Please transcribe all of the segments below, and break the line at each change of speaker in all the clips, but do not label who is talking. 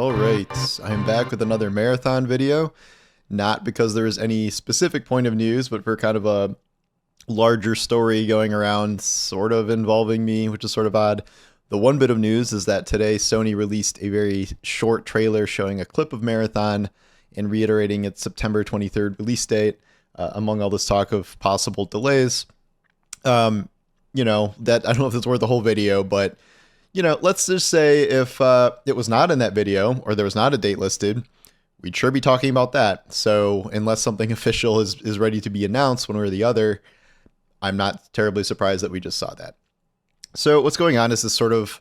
All right, I'm back with another marathon video. Not because there is any specific point of news, but for kind of a larger story going around, sort of involving me, which is sort of odd. The one bit of news is that today Sony released a very short trailer showing a clip of Marathon and reiterating its September 23rd release date, among all this talk of possible delays. That I don't know if it's worth the whole video, but let's just say if it was not in that video or there was not a date listed, we'd sure be talking about that. So unless something official is ready to be announced one way or the other, I'm not terribly surprised that we just saw that. So what's going on is this sort of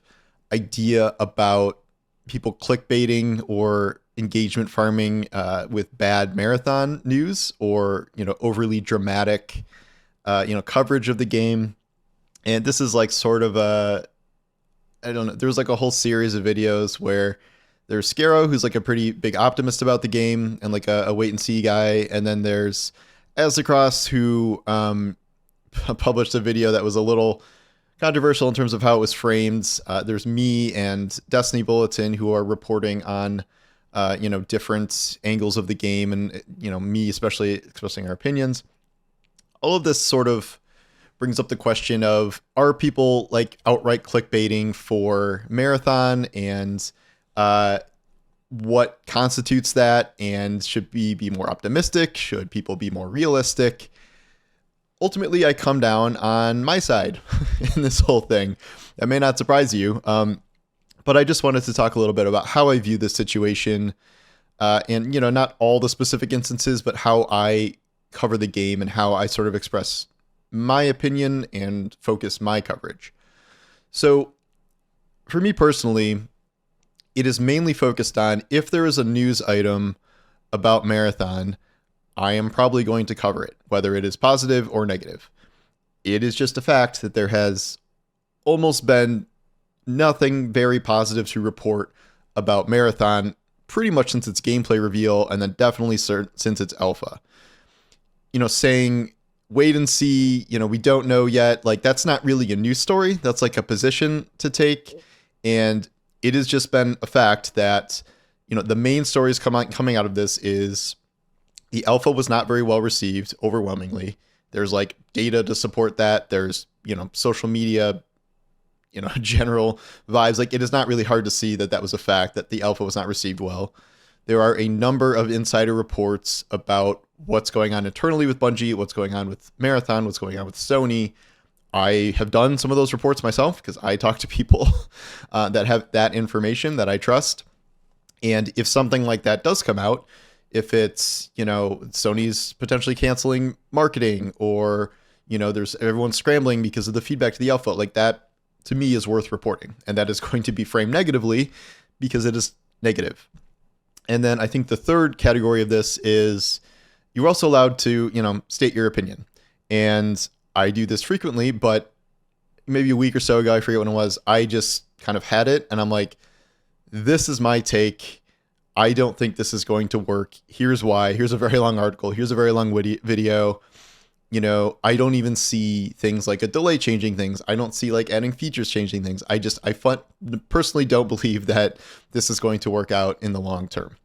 idea about people clickbaiting or engagement farming with bad marathon news or, overly dramatic, coverage of the game. And this is like sort of I don't know. There's like a whole series of videos where there's Scarrow, who's like a pretty big optimist about the game and like a wait and see guy. And then there's Aztecross, who published a video that was a little controversial in terms of how it was framed. There's me and Destiny Bulletin, who are reporting on, different angles of the game and, me especially expressing our opinions. All of this sort of brings up the question of, are people like outright clickbaiting for Marathon, and what constitutes that, and should we be more optimistic? Should people be more realistic? Ultimately, I come down on my side in this whole thing. That may not surprise you, but I just wanted to talk a little bit about how I view this situation, and not all the specific instances, but how I cover the game and how I sort of express my opinion and focus my coverage. So for me personally, it is mainly focused on, if there is a news item about Marathon, I am probably going to cover it, whether it is positive or negative. It is just a fact that there has almost been nothing very positive to report about Marathon pretty much since its gameplay reveal, and then definitely since its alpha. Saying wait and see, we don't know yet, like, that's not really a news story. That's like a position to take. And it has just been a fact that, the main stories coming out of this is the alpha was not very well received overwhelmingly. There's like data to support that. There's, social media, general vibes. Like, it is not really hard to see that that was a fact, that the alpha was not received well. There are a number of insider reports about what's going on internally with Bungie, what's going on with Marathon, what's going on with Sony. I have done some of those reports myself because I talk to people that have that information that I trust. And if something like that does come out, if it's, Sony's potentially canceling marketing, or, there's everyone scrambling because of the feedback to the alpha, like, that to me is worth reporting. And that is going to be framed negatively because it is negative. And then I think the third category of this is, you're also allowed to, state your opinion. And I do this frequently, but maybe a week or so ago, I forget when it was, I just kind of had it. And I'm like, this is my take. I don't think this is going to work. Here's why. Here's a very long article. Here's a very long video. I don't even see things like a delay changing things. I don't see like adding features changing things. I personally don't believe that this is going to work out in the long term.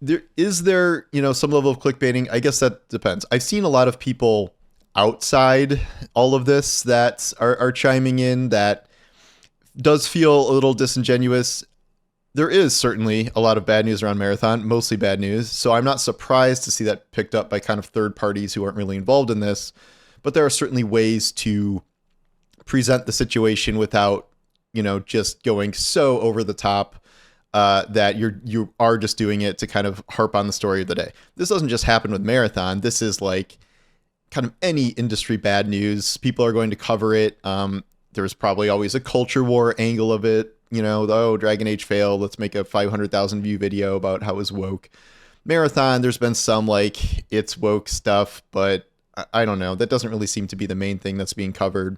There some level of clickbaiting. I guess that depends. I've seen a lot of people outside all of this that are chiming in, that does feel a little disingenuous. There is certainly a lot of bad news around Marathon, mostly bad news. So I'm not surprised to see that picked up by kind of third parties who aren't really involved in this. But there are certainly ways to present the situation without, just going so over the top that you are just doing it to kind of harp on the story of the day. This doesn't just happen with Marathon. This is like kind of any industry bad news. People are going to cover it. There's probably always a culture war angle of it. Dragon Age failed, let's make a 500,000 view video about how it was woke. Marathon, there's been some like it's woke stuff, but I don't know. That doesn't really seem to be the main thing that's being covered.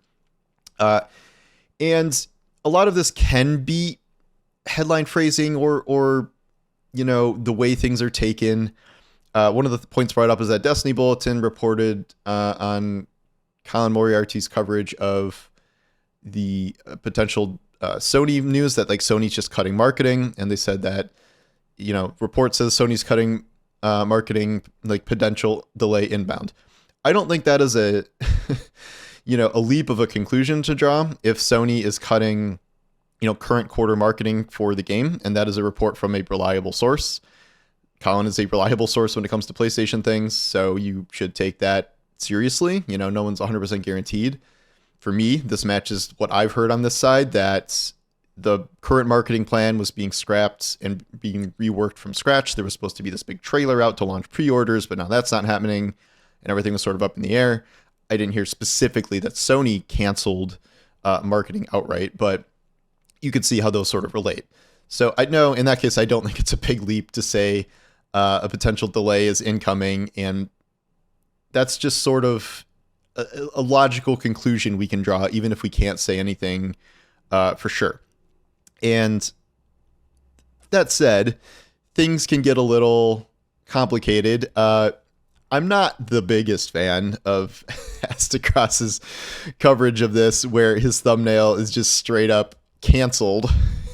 And a lot of this can be headline phrasing or the way things are taken. One of the points brought up is that Destiny Bulletin reported on Colin Moriarty's coverage of the potential Sony news that like Sony's just cutting marketing, and they said that report says Sony's cutting marketing, like potential delay inbound. I don't think that is a a leap of a conclusion to draw if Sony is cutting current quarter marketing for the game, and that is a report from a reliable source. Colin is a reliable source when it comes to PlayStation things, so you should take that seriously. No one's 100% guaranteed. For me, this matches what I've heard on this side, that the current marketing plan was being scrapped and being reworked from scratch. There was supposed to be this big trailer out to launch pre-orders, but now that's not happening, and everything was sort of up in the air. I didn't hear specifically that Sony canceled marketing outright, but you could see how those sort of relate. So I know in that case, I don't think it's a big leap to say a potential delay is incoming, and that's just sort of a logical conclusion we can draw, even if we can't say anything for sure. And that said, things can get a little complicated. I'm not the biggest fan of Astacross's coverage of this, where his thumbnail is just straight up canceled.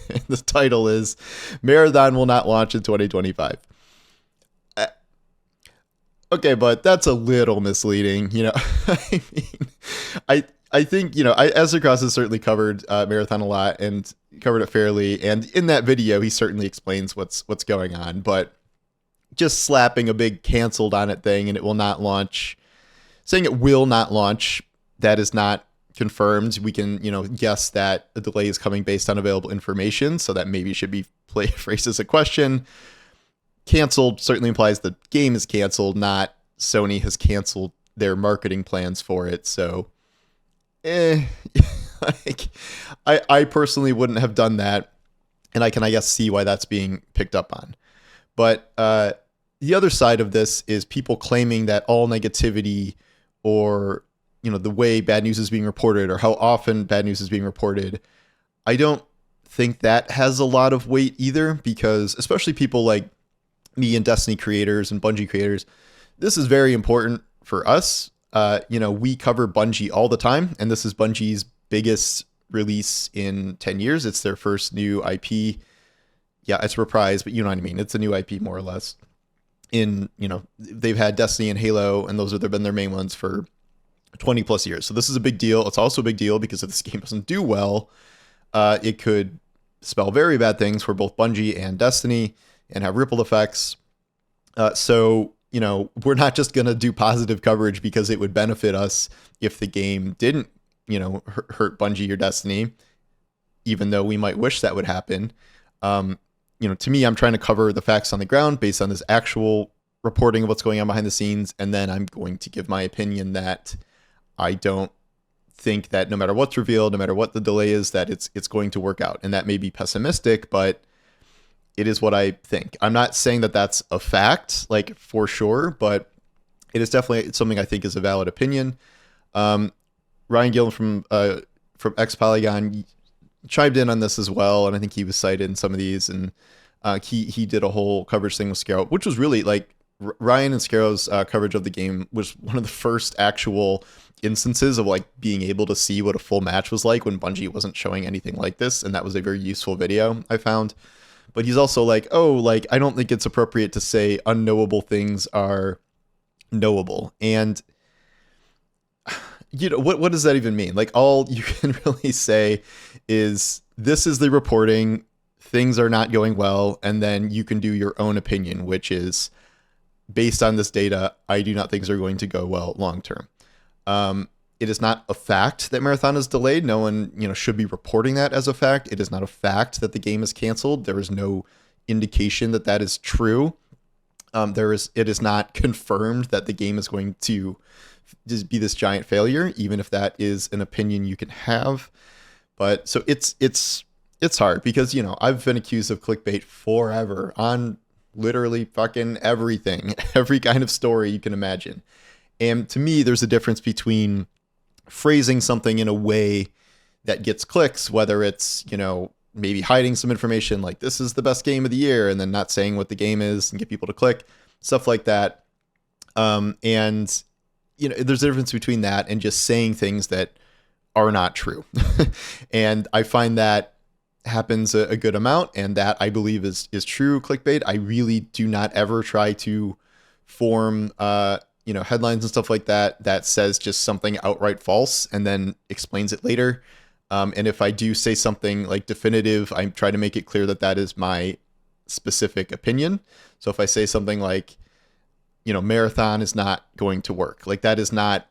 And the title is Marathon will not launch in 2025. Okay, but that's a little misleading, I mean, I think, Astacross has certainly covered Marathon a lot and covered it fairly, and in that video he certainly explains what's going on, but just slapping a big canceled on it thing and it will not launch, saying it will not launch, that is not confirmed. We can, guess that a delay is coming based on available information, so that maybe should be phrased as a question. Canceled certainly implies the game is canceled, not Sony has canceled their marketing plans for it. So, like, I personally wouldn't have done that, and I can, I guess, see why that's being picked up on. But the other side of this is people claiming that all negativity, or the way bad news is being reported, or how often bad news is being reported, I don't think that has a lot of weight either, because especially people like me and Destiny creators and Bungie creators, this is very important for us. We cover Bungie all the time, and this is Bungie's biggest release in 10 years. It's their first new IP. Yeah, it's Reprise, but you know what I mean. It's a new IP more or less. They've had Destiny and Halo, and those have been their main ones for 20 plus years. So this is a big deal. It's also a big deal because if this game doesn't do well, it could spell very bad things for both Bungie and Destiny and have ripple effects. So we're not just going to do positive coverage because it would benefit us if the game didn't, hurt Bungie or Destiny, even though we might wish that would happen. To me, I'm trying to cover the facts on the ground based on this actual reporting of what's going on behind the scenes. And then I'm going to give my opinion that I don't think that no matter what's revealed, no matter what the delay is, that it's going to work out. And that may be pessimistic, but it is what I think. I'm not saying that that's a fact, like for sure, but it is definitely something I think is a valid opinion. Ryan Gillen from X Polygon chimed in on this as well, and I think he was cited in some of these, and he did a whole coverage thing with Scarrow, which was really like Ryan and Scarrow's coverage of the game was one of the first actual instances of like being able to see what a full match was like when Bungie wasn't showing anything like this, and that was a very useful video I found. But he's also like, I don't think it's appropriate to say unknowable things are knowable. And, what does that even mean? Like, all you can really say is this is the reporting, things are not going well, and then you can do your own opinion, which is based on this data, I do not think things are going to go well long term. It is not a fact that Marathon is delayed. No one, should be reporting that as a fact. It is not a fact that the game is canceled. There is no indication that that is true. It is not confirmed that the game is going to just be this giant failure, even if that is an opinion you can have. But so it's hard because, I've been accused of clickbait forever on literally fucking everything, every kind of story you can imagine. And to me, there's a difference between phrasing something in a way that gets clicks, whether it's, maybe hiding some information like this is the best game of the year and then not saying what the game is and get people to click, stuff like that. And, there's a difference between that and just saying things that are not true. And I find that happens a good amount, and that I believe is true clickbait. I really do not ever try to form headlines and stuff like that says just something outright false and then explains it later. And if I do say something like definitive, I try to make it clear that that is my specific opinion. So if I say something like, Marathon is not going to work, like that is not,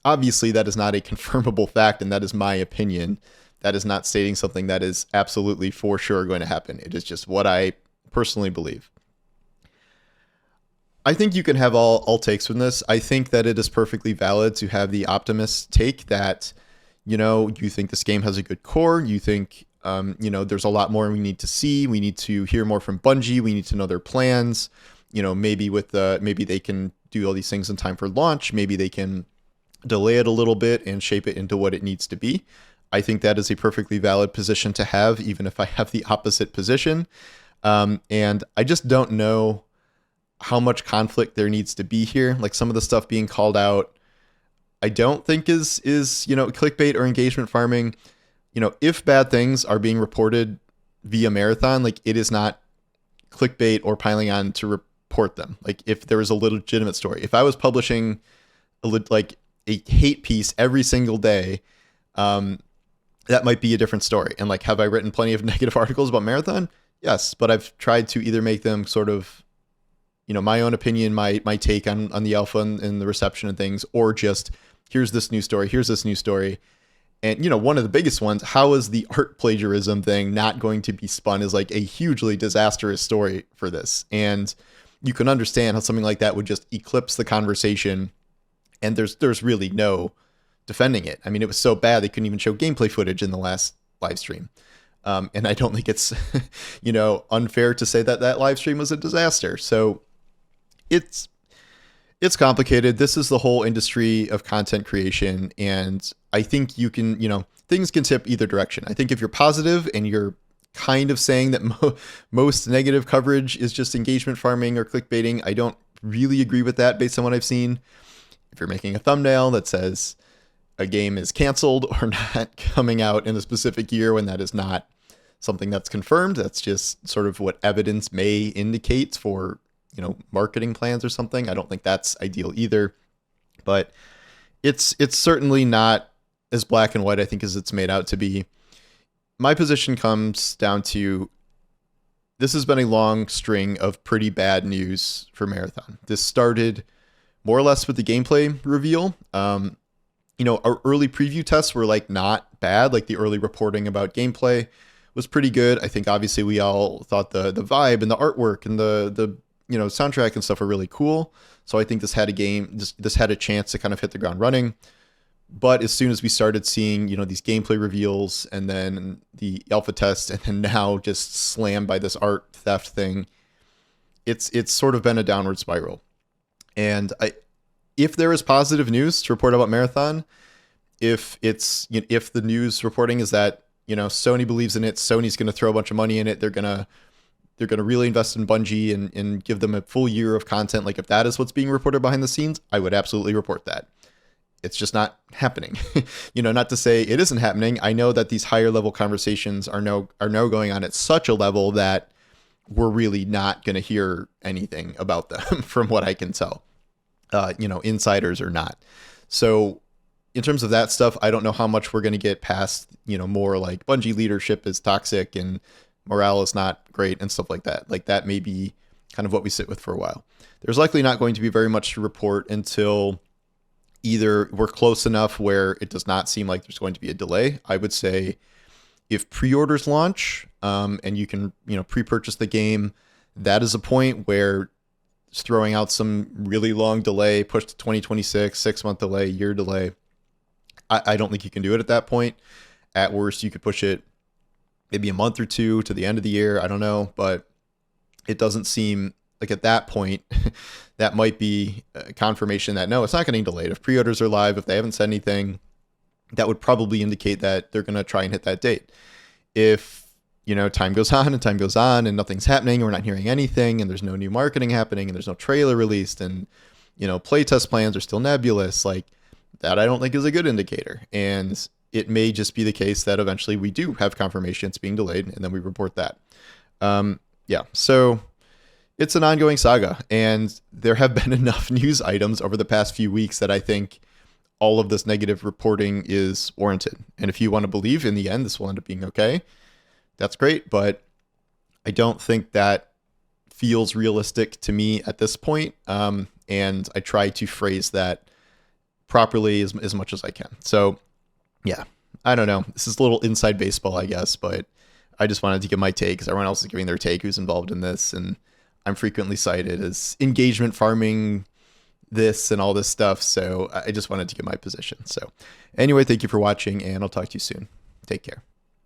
obviously that is not a confirmable fact, and that is my opinion. That is not stating something that is absolutely for sure going to happen. It is just what I personally believe. I think you can have all takes from this. I think that it is perfectly valid to have the optimist take that, you think this game has a good core. You think, there's a lot more we need to see. We need to hear more from Bungie. We need to know their plans. Maybe maybe they can do all these things in time for launch. Maybe they can delay it a little bit and shape it into what it needs to be. I think that is a perfectly valid position to have, even if I have the opposite position. And I just don't know how much conflict there needs to be here. Like some of the stuff being called out, I don't think is clickbait or engagement farming. If bad things are being reported via Marathon, like it is not clickbait or piling on to report them. Like if there was a legitimate story, if I was publishing like a hate piece every single day, that might be a different story. And like, have I written plenty of negative articles about Marathon? Yes, but I've tried to either make them sort of, my own opinion, my take on the alpha and the reception and things, or just here's this new story. And, one of the biggest ones, how is the art plagiarism thing not going to be spun as like a hugely disastrous story for this? And you can understand how something like that would just eclipse the conversation. And there's really no defending it. I mean, it was so bad they couldn't even show gameplay footage in the last live stream. And I don't think it's, unfair to say that live stream was a disaster. So it's complicated. This is the whole industry of content creation. And I think you can, things can tip either direction. I think if you're positive and you're kind of saying that most negative coverage is just engagement farming or clickbaiting, I don't really agree with that based on what I've seen. If you're making a thumbnail that says a game is canceled or not coming out in a specific year when that is not something that's confirmed, that's just sort of what evidence may indicate for, marketing plans or something. I don't think that's ideal either, but it's certainly not as black and white, I think, as it's made out to be. My position comes down to, this has been a long string of pretty bad news for Marathon. This started more or less with the gameplay reveal. Our early preview tests were like not bad. Like the early reporting about gameplay was pretty good. I think obviously we all thought the vibe and the artwork and the soundtrack and stuff were really cool. So I think this had a chance to kind of hit the ground running. But as soon as we started seeing, these gameplay reveals and then the alpha test and then now just slammed by this art theft thing, it's sort of been a downward spiral. And if there is positive news to report about Marathon, if the news reporting is that, Sony believes in it, Sony's going to throw a bunch of money in it, they're going to really invest in Bungie and give them a full year of content. Like if that is what's being reported behind the scenes, I would absolutely report that. It's just not happening. Not to say it isn't happening. I know that these higher level conversations are now going on at such a level that we're really not going to hear anything about them from what I can tell, insiders or not. So in terms of that stuff, I don't know how much we're going to get past, more like Bungie leadership is toxic and morale is not great and stuff like that. Like that may be kind of what we sit with for a while. There's likely not going to be very much to report until either we're close enough where it does not seem like there's going to be a delay. I would say if pre-orders launch and you can, pre-purchase the game, that is a point where it's throwing out some really long delay, push to 2026, 6-month delay, year delay. I don't think you can do it at that point. At worst, you could push it maybe a month or two to the end of the year. I don't know, but it doesn't seem like at that point, that might be a confirmation that no, it's not getting delayed. If pre-orders are live, if they haven't said anything, that would probably indicate that they're going to try and hit that date. If, time goes on and nothing's happening, we're not hearing anything and there's no new marketing happening and there's no trailer released and, playtest plans are still nebulous, like that I don't think is a good indicator. And it may just be the case that eventually we do have confirmation it's being delayed, and then we report that. Yeah, so it's an ongoing saga, and there have been enough news items over the past few weeks that I think all of this negative reporting is warranted. And if you want to believe in the end this will end up being okay, that's great, but I don't think that feels realistic to me at this point. And I try to phrase that properly as much as I can. So yeah, I don't know. This is a little inside baseball, I guess, but I just wanted to give my take because everyone else is giving their take who's involved in this. And I'm frequently cited as engagement farming this and all this stuff. So I just wanted to give my position. So anyway, thank you for watching, and I'll talk to you soon. Take care.